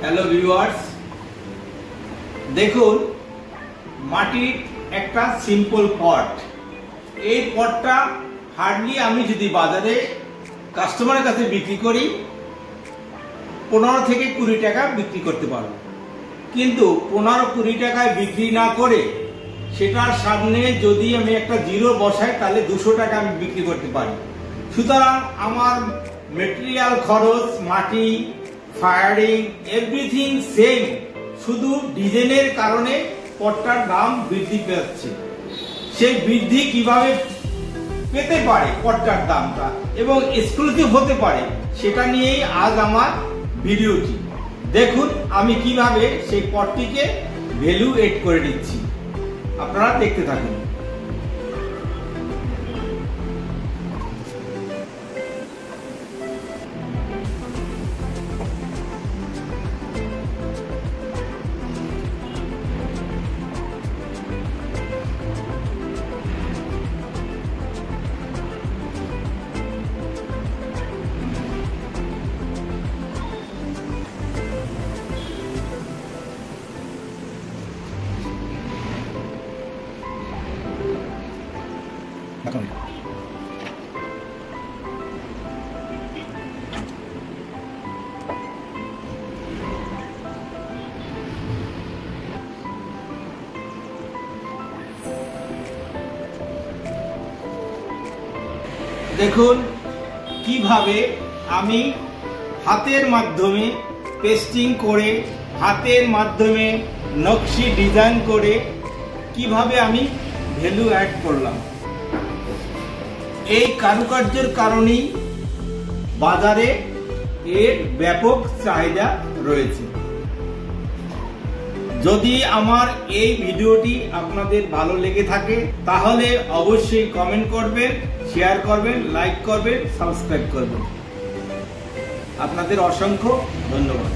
Hello viewers, দেখুন মাটির একটা সিম্পল পট। এই পটটা হার্ডলি আমি যদি বাজারে কাস্টমারের কাছে বিক্রি করি 15 থেকে 20 টাকা বিক্রি করতে পারবো, কিন্তু 15-20 টাকায় বিক্রি না করে সেটার সামনে যদি আমি একটা জিরো বসাই তাহলে 200 টাকা আমি বিক্রি করতে পারি। সুতরাং আমার মেটেরিয়াল খরচ, মাটি, ফায়ারিং, এভরিথিং সেম, শুধু ডিজাইনের কারণে পটটার দাম বৃদ্ধি পাচ্ছে। সেই বৃদ্ধি কিভাবে পেতে পারে পটটার দামটা এবং এক্সক্লুসিভ হতে পারে, সেটা নিয়েই আজ আমার ভিডিওটি। দেখুন আমি কিভাবে সেই পটটিকে ভ্যালু এড করে দিচ্ছি, আপনারা দেখতে থাকুন। দেখুন কিভাবে আমি হাতের মাধ্যমে পেস্টিং করে, হাতের মাধ্যমে নকশি ডিজাইন করে কিভাবে আমি ভ্যালু অ্যাড করলাম। এই কারুকার্যের কারণেই বাজারে এর ব্যাপক চাহিদা রয়েছে। যদি আমার এই ভিডিওটি আপনাদের ভালো লেগে থাকে তাহলে অবশ্যই কমেন্ট করবেন, শেয়ার করবেন, লাইক করবেন, সাবস্ক্রাইব করবেন। আপনাদের অসংখ্য ধন্যবাদ।